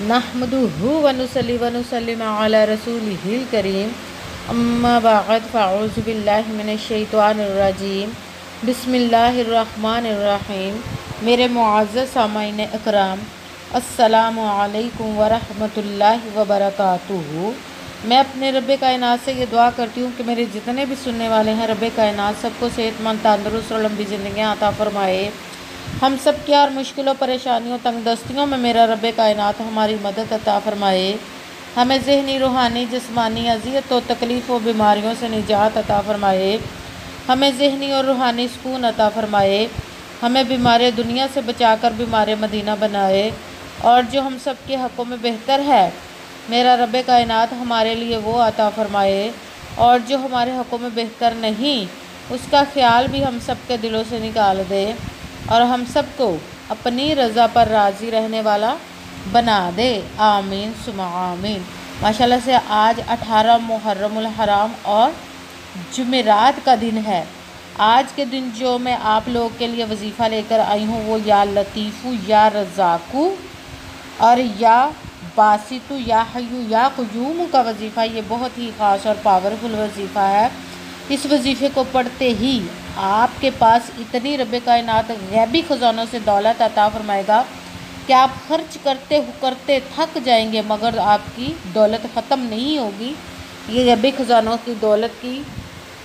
नहमदुहु व नुसल्ली व नुसल्लिम अला रसूलिहिल करीम अम्मा बअद फ़अऊज़ु बिल्लाहि मिनश शैतानिर रजीम बिस्मिल्लाहिर रहमानिर रहीम। मेरे मुअज़्ज़ज़ सामाईन इकराम, अस्सलामु अलैकुम व रहमतुल्लाहि व बरकातुहू। मैं अपने रब्बे कायनात से ये दुआ करती हूँ कि मेरे जितने भी सुनने वाले हैं, रब्बे कायनात सबको सेहतमंद, तंदुरुस्त और लंबी ज़िंदगियाँ अता फ़रमाए। हम सब की और मुश्किलों, परेशानियों, तंगदस्तियों में मेरा रब्बे कायनात हमारी मदद अता फ़रमाए। हमें ज़हनी, रूहानी, जिस्मानी अज़ियत और तकलीफ़ और बीमारियों से निजात अता फ़रमाए। हमें ज़हनी और रूहानी सुकून अता फ़रमाए। हमें बीमार दुनिया से बचाकर बीमार मदीना बनाए। और जो हम सब के हक़ों में बेहतर है, मेरा रब्बे कायनात हमारे लिए वो अता फ़रमाए। और जो हमारे हक़ों में बेहतर नहीं, उसका ख़्याल भी हम सब के दिलों से निकाल दे और हम सबको अपनी रज़ा पर राज़ी रहने वाला बना दे। आमीन सुमा आमीन। माशाल्लाह से आज 18 मुहर्रमुल हराम और जुमेरात का दिन है। आज के दिन जो मैं आप लोगों के लिए वजीफ़ा लेकर आई हूँ वो या लतीफ़ू या रज़ाकू और या बासितु या हय्यू या क़य्यूम का वजीफ़ा। ये बहुत ही ख़ास और पावरफुल वजीफ़ा है। इस वजीफ़े को पढ़ते ही आपके पास इतनी रब्बे कायनात गैबी ख़ज़ानों से दौलत अता फ़रमाएगा कि आप खर्च करते थक जाएंगे, मगर आपकी दौलत ख़त्म नहीं होगी। ये गैबी ख़ज़ानों की दौलत की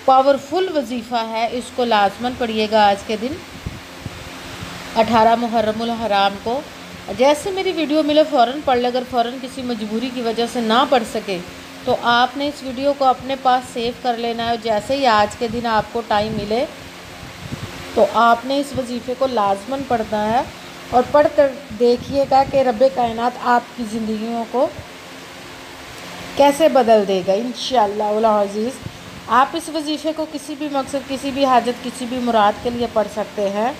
पावरफुल वजीफ़ा है। इसको लाजमन पढ़िएगा आज के दिन 18 मुहर्रमुल हराम को। जैसे मेरी वीडियो मिले फ़ौरन पढ़ ले। अगर फ़ौरन किसी मजबूरी की वजह से ना पढ़ सके तो आपने इस वीडियो को अपने पास सेव कर लेना है। जैसे ही आज के दिन आपको टाइम मिले तो आपने इस वजीफ़े को लाजमन पढ़ना है और पढ़ कर देखिएगा कि रब्बे कायनात आपकी ज़िंदगियों को कैसे बदल देगा इंशाअल्लाह अज़ीज़। आप इस वजीफ़े को किसी भी मकसद, किसी भी हाजत, किसी भी मुराद के लिए पढ़ सकते हैं।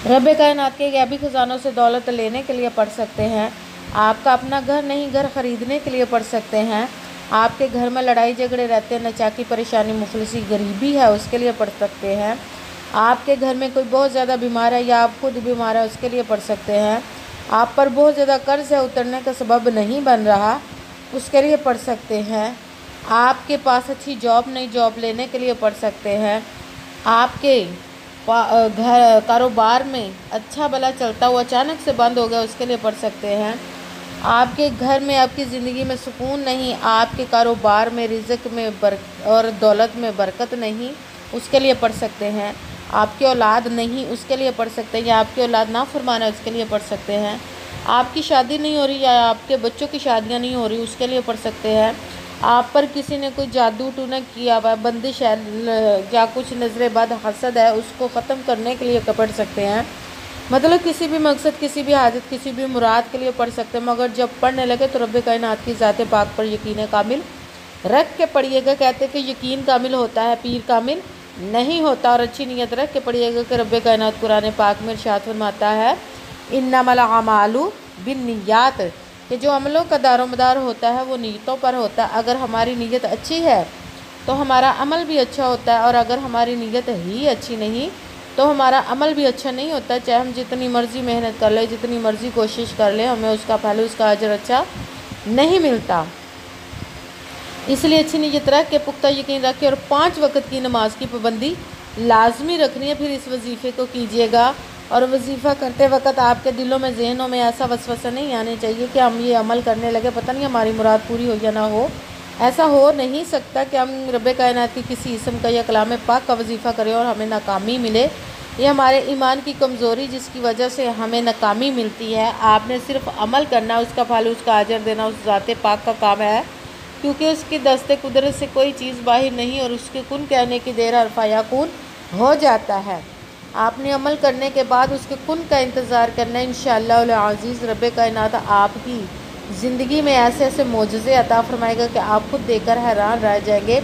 रब्बे कायनात के गैबी ख़ज़ानों से दौलत लेने के लिए पढ़ सकते हैं। आपका अपना घर नहीं, घर ख़रीदने के लिए पढ़ सकते हैं। आपके घर में लड़ाई झगड़े रहते हैं, नचाकी, परेशानी, मुफलिसी, गरीबी है, उसके लिए पढ़ सकते हैं। आपके घर में कोई बहुत ज़्यादा बीमार है या आप खुद बीमार है, उसके लिए पढ़ सकते हैं। आप पर बहुत ज़्यादा कर्ज़ है, उतरने का सबब नहीं बन रहा, उसके लिए पढ़ सकते हैं। आपके पास अच्छी जॉब नहीं, जॉब लेने के लिए पढ़ सकते हैं। आपके घर कारोबार में अच्छा भला चलता हुआ अचानक से बंद हो गया, उसके लिए पढ़ सकते हैं। आपके घर में, आपकी ज़िंदगी में सुकून नहीं, आपके कारोबार में, रिज़्क़ में और दौलत में बरकत नहीं, उसके लिए पढ़ सकते हैं। आपकी औलाद नहीं, उसके लिए पढ़ सकते हैं। या आपकी औलाद ना फरमाना है, उसके लिए पढ़ सकते हैं। आपकी शादी नहीं हो रही या आपके बच्चों की शादियाँ नहीं हो रही, उसके लिए पढ़ सकते हैं। आप पर किसी ने कोई जादू टूना किया हुआ, बंदिश है या कुछ नज़र बद हसद है, उसको ख़त्म करने के लिए पढ़ सकते हैं। मतलब किसी भी मकसद, किसी भी हाजत, किसी भी मुराद के लिए पढ़ सकते हैं। मगर जब पढ़ने लगे तो रब्बे कायनात की ज़ात पाक पर यकीन कामिल रख के पढ़िएगा। कहते कि यकीन कामिल होता है, पीर कामिल नहीं होता। और अच्छी नीयत रख के पढ़िएगा कि रब्बे कायनात कुरान पाक में इरशाद फरमाता है, इन्नमल अमालु बिन्नियात, कि जो अमलों का दारोमदार होता है वो नीयतों पर होता है। अगर हमारी नीयत अच्छी है तो हमारा अमल भी अच्छा होता है, और अगर हमारी नीयत ही अच्छी नहीं तो हमारा अमल भी अच्छा नहीं होता। चाहे हम जितनी मर्ज़ी मेहनत कर ले, जितनी मर्ज़ी कोशिश कर ले, हमें उसका फल, उसका अजर अच्छा नहीं मिलता। इसलिए अच्छी नीयत रख के, पुख्ता यकीन रख के और 5 वक्त की नमाज की पाबंदी लाजमी रखनी है। फिर इस वजीफ़े को कीजिएगा और वजीफ़ा करते वक्त आपके दिलों में, जहनों में ऐसा वसवसा नहीं आने चाहिए कि हम ये अमल करने लगे, पता नहीं हमारी मुराद पूरी हो या ना हो। ऐसा हो नहीं सकता कि हम रब्बे कायनात की किसी इसम का या कलाम पाक का वजीफ़ा करें और हमें नाकामी मिले। ये हमारे ईमान की कमज़ोरी जिसकी वजह से हमें नाकामी मिलती है। आपने सिर्फ़ अमल करना, उसका फल, उसका अजर देना उस ज़ात पाक का काम है, क्योंकि उसकी दस्ते कुदरत से कोई चीज़ बाहर नहीं और उसके कुन कहने की देर अरफा या कुन हो जाता है। आपने अमल करने के बाद उसके कुन का इंतज़ार करना है। इंशाअल्लाह अज़ीज़ रब्बे कायनात आपकी ज़िंदगी में ऐसे ऐसे मोजज़े अता फ़रमाएगा कि आप खुद देखकर हैरान रह जाएंगे।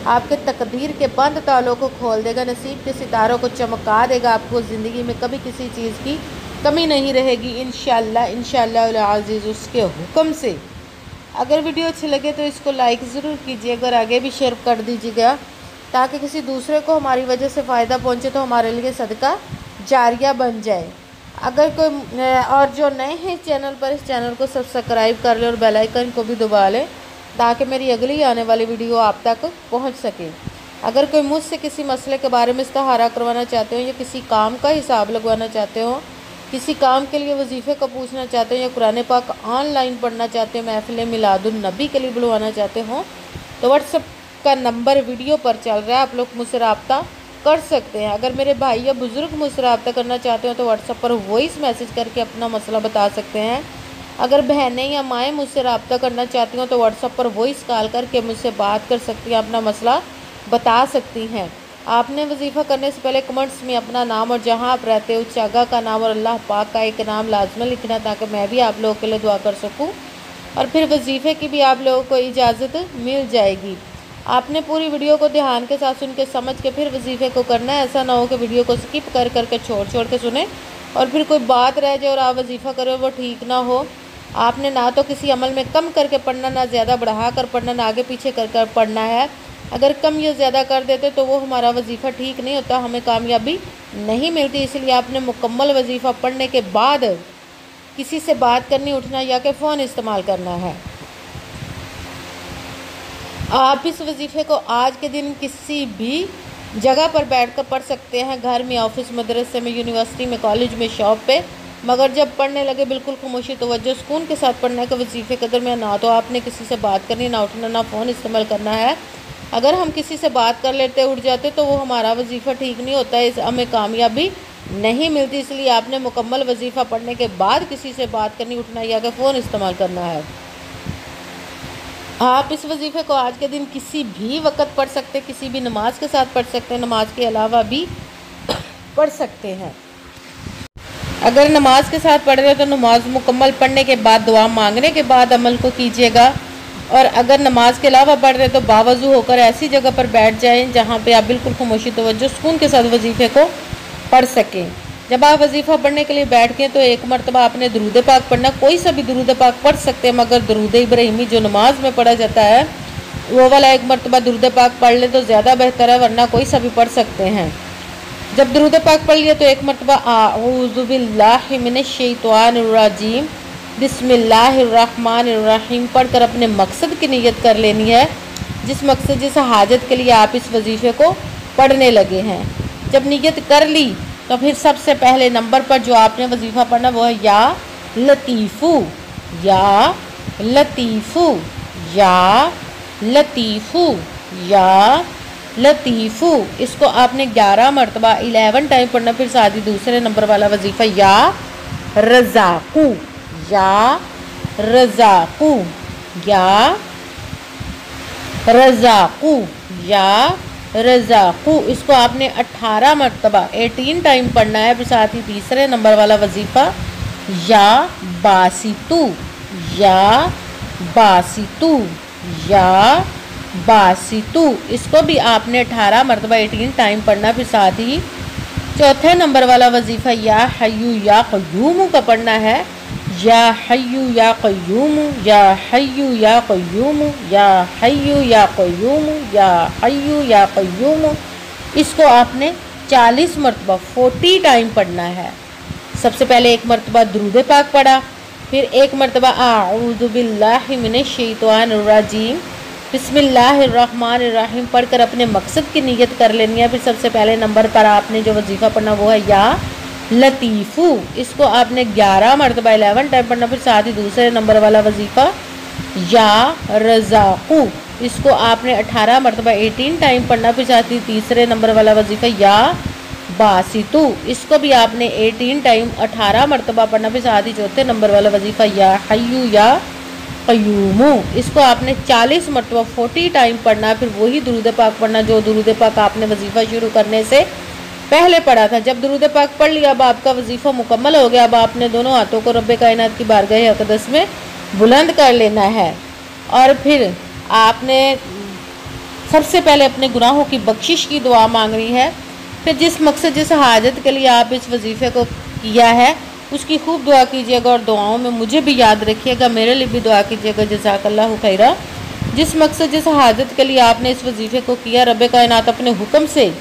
आपके तकदीर के बंद तालों को खोल देगा, नसीब के सितारों को चमका देगा। आपको ज़िंदगी में कभी किसी चीज़ की कमी नहीं रहेगी इंशाअल्लाह अज़ीज़ उसके हुक्म से। अगर वीडियो अच्छी लगे तो इसको लाइक ज़रूर कीजिएगा और आगे भी शेयर कर दीजिएगा, ताकि किसी दूसरे को हमारी वजह से फ़ायदा पहुँचे तो हमारे लिए सदका जारिया बन जाए। अगर कोई और जो नए हैं इस चैनल पर, इस चैनल को सब्सक्राइब कर ले और बेल आइकन को भी दबा लें ताकि मेरी अगली आने वाली वीडियो आप तक पहुंच सके। अगर कोई मुझसे किसी मसले के बारे में इस्तिखारा करवाना चाहते हो या किसी काम का हिसाब लगवाना चाहते हो, किसी काम के लिए वजीफ़े को पूछना चाहते हो या कुरान पाक ऑनलाइन पढ़ना चाहते हो, महफिल मिलादुन नबी के लिए बुलवाना चाहते हो, तो व्हाट्सएप का नंबर वीडियो पर चल रहा है, आप लोग मुझसे रब्ता कर सकते हैं। अगर मेरे भाई या बुज़ुर्ग मुझसे रब्ता करना चाहते हो तो व्हाट्सएप पर वॉइस मैसेज करके अपना मसला बता सकते हैं। अगर बहनें या माएँ मुझसे रब्ता करना चाहती हो तो व्हाट्सएप पर वॉइस कॉल करके मुझसे बात कर सकती हैं, अपना मसला बता सकती हैं। आपने वजीफ़ा करने से पहले कमेंट्स में अपना नाम और जहां आप रहते हो उस जगह का नाम और अल्लाह पाक का एक नाम लाजमी लिखना ताकि मैं भी आप लोगों के लिए दुआ कर सकूं और फिर वजीफ़े की भी आप लोगों को इजाज़त मिल जाएगी। आपने पूरी वीडियो को ध्यान के साथ सुन के समझ के फिर वजीफ़े को करना है। ऐसा ना हो कि वीडियो को स्किप कर करके छोड़ के सुने और फिर कोई बात रह जाए और आप वजीफ़ा करें वो ठीक ना हो। आपने ना तो किसी अमल में कम करके पढ़ना, ना ज़्यादा बढ़ा कर पढ़ना, ना आगे पीछे कर पढ़ना है। अगर कम या ज़्यादा कर देते तो वो हमारा वजीफ़ा ठीक नहीं होता, हमें कामयाबी नहीं मिलती। इसलिए आपने मुकम्मल वजीफ़ा पढ़ने के बाद किसी से बात करनी, उठना या कि फ़ोन इस्तेमाल करना है। आप इस वजीफ़े को आज के दिन किसी भी जगह पर बैठकर पढ़ सकते हैं, घर में, ऑफिस, मदरसे में, यूनिवर्सिटी में, कॉलेज में, शॉप पे। मगर जब पढ़ने लगे बिल्कुल खामोशी तवज्जो सुकून के साथ पढ़ने का वजीफ़े के दरमियान ना तो आपने किसी से बात करनी, ना उठना, ना फ़ोन इस्तेमाल करना है। अगर हम किसी से बात कर लेते, उठ जाते तो वो हमारा वजीफ़ा ठीक नहीं होता है, हमें कामयाबी नहीं मिलती। इसलिए आपने मुकम्मल वजीफ़ा पढ़ने के बाद किसी से बात करनी, उठना या कि फ़ोन इस्तेमाल करना है। आप इस वजीफ़े को आज के दिन किसी भी वक्त पढ़ सकते, किसी भी नमाज के साथ पढ़ सकते हैं, नमाज के अलावा भी पढ़ सकते हैं। अगर नमाज के साथ पढ़ रहे हो तो नमाज मुकम्मल पढ़ने के बाद, दुआ मांगने के बाद अमल को कीजिएगा। और अगर नमाज के अलावा पढ़ रहे तो बावजू होकर ऐसी जगह पर बैठ जाएं जहां पे आप बिल्कुल खामोशी तवज्जो सुकून के साथ वजीफ़े को पढ़ सकें। जब आप वजीफ़ा पढ़ने के लिए बैठ गए तो एक मरतबा आपने दरूद पाक पढ़ना, कोई सा भी दरूद पाक पढ़ सकते हैं, मगर दरूद इब्राहिमी जो नमाज में पढ़ा जाता है वो वाला एक मरतबा दरूद पाक पढ़ ले तो ज़्यादा बेहतर है, वरना कोई सा भी पढ़ सकते हैं। जब दरूद पाक पढ़ लिया तो एक मरतबा आऊज़ु बिल्लाहि मिनश शैतानिर रजीम बिस्मिल्लाहिर्रहमानिर्रहीम पढ़कर अपने मकसद की नीयत कर लेनी है, जिस मकसद, जिस हाजत के लिए आप इस वजीफ़े को पढ़ने लगे हैं। जब नीयत कर ली तो फिर सबसे पहले नंबर पर जो आपने वजीफ़ा पढ़ना वो है या लतीफ़ू, या लतीफ़ू, या लतीफ़ू, या लतीफ़ू। इसको आपने 11 मरतबा 11 टाइम पढ़ना। फिर साथ ही दूसरे नंबर वाला वजीफ़ा या रज़ाक़ू, या रज़ाक़ू, या रज़ाक़ू, या रज़ाक़ू। इसको आपने 18 मरतबा 18 टाइम पढ़ना है। फिर साथ ही तीसरे नंबर वाला वजीफ़ा या बासितू, या बासितू, या बासितू। इसको भी आपने 18 मरतबा 18 टाइम पढ़ना। फिर साथ ही चौथे नंबर वाला वजीफ़ा या हय्यू या क़य्यूम का पढ़ना है, या हय्यू या क़य्यूम, या हय्यू या क़य्यूम, या हय्यू या क़य्यूम, या हय्यू या क़य्यूम। इसको आपने 40 मरतबा 40 टाइम पढ़ना है। सबसे पहले एक मरतबा दरूद पाक पढ़ा, फिर एक मरतबा आऊज़ु बिल्लाहि मिनश शैतानिर रजीम बिस्मिल्लाहिर्रहमानिर्रहीम पढ़कर अपने मकसद की नीयत कर लेनी है। फिर सबसे पहले नंबर पर आपने जो वजीफ़ा पढ़ना वो है या लतीफ़ू। इसको आपने 11 मरतबा 11 टाइम पढ़ना। फिर साथ ही दूसरे नंबर वाला वजीफ़ा या रज़ाक़ू। इसको आपने 18 मरतबा 18 टाइम पढ़ना। फिर साथ ही तीसरे नंबर वाला वजीफ़ा या बासितू। इसको भी आपने 18 टाइम 18 मरतबा पढ़ना। फिर साथ ही चौथे नंबर वाला वजीफ़ा या हय्यू या क़य्यूमू। इसको आपने 40 मरतबा 40 टाइम पढ़ना। फिर वही दुरूद पाक पढ़ना जो दुरूद पाक आपने वजीफ़ा शुरू करने से पहले पढ़ा था। जब दुरूद पाक पढ़ लिया, अब आपका वजीफ़ा मुकम्मल हो गया। अब आपने दोनों हाथों को रब्बे कायनात की बारगाह अक़दस में बुलंद कर लेना है और फिर आपने सबसे पहले अपने गुनाहों की बख्शिश की दुआ मांगनी है। फिर जिस मकसद, जिस हाजत के लिए आप इस वजीफ़े को किया है उसकी खूब दुआ कीजिएगा और दुआओं में मुझे भी याद रखिएगा, मेरे लिए भी दुआ कीजिएगा। जज़ाकल्लाहु खैरा। जिस मकसद, जिस हाजत के लिए आपने इस वजीफ़े को किया, रब्बे कायनात अपने हुक्म से,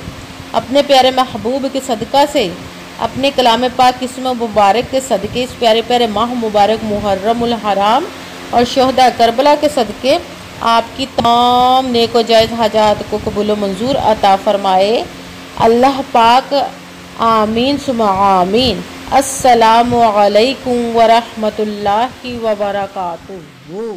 अपने प्यारे महबूब के सदका से अपने कलाम पाक किस्म मुबारक के सदक़े, इस प्यारे प्यारे माह मुबारक मुहर्रमुल हराम और शहदा करबला के सदक़े आपकी तमाम नेक व जायज़ हाजात को कबूल मंजूर अता फ़रमाए। अल्लाह पाक आमीन सुम्मा आमीन। अस्सलामु अलैकुम व रहमतुल्लाहि व बरकातुहू।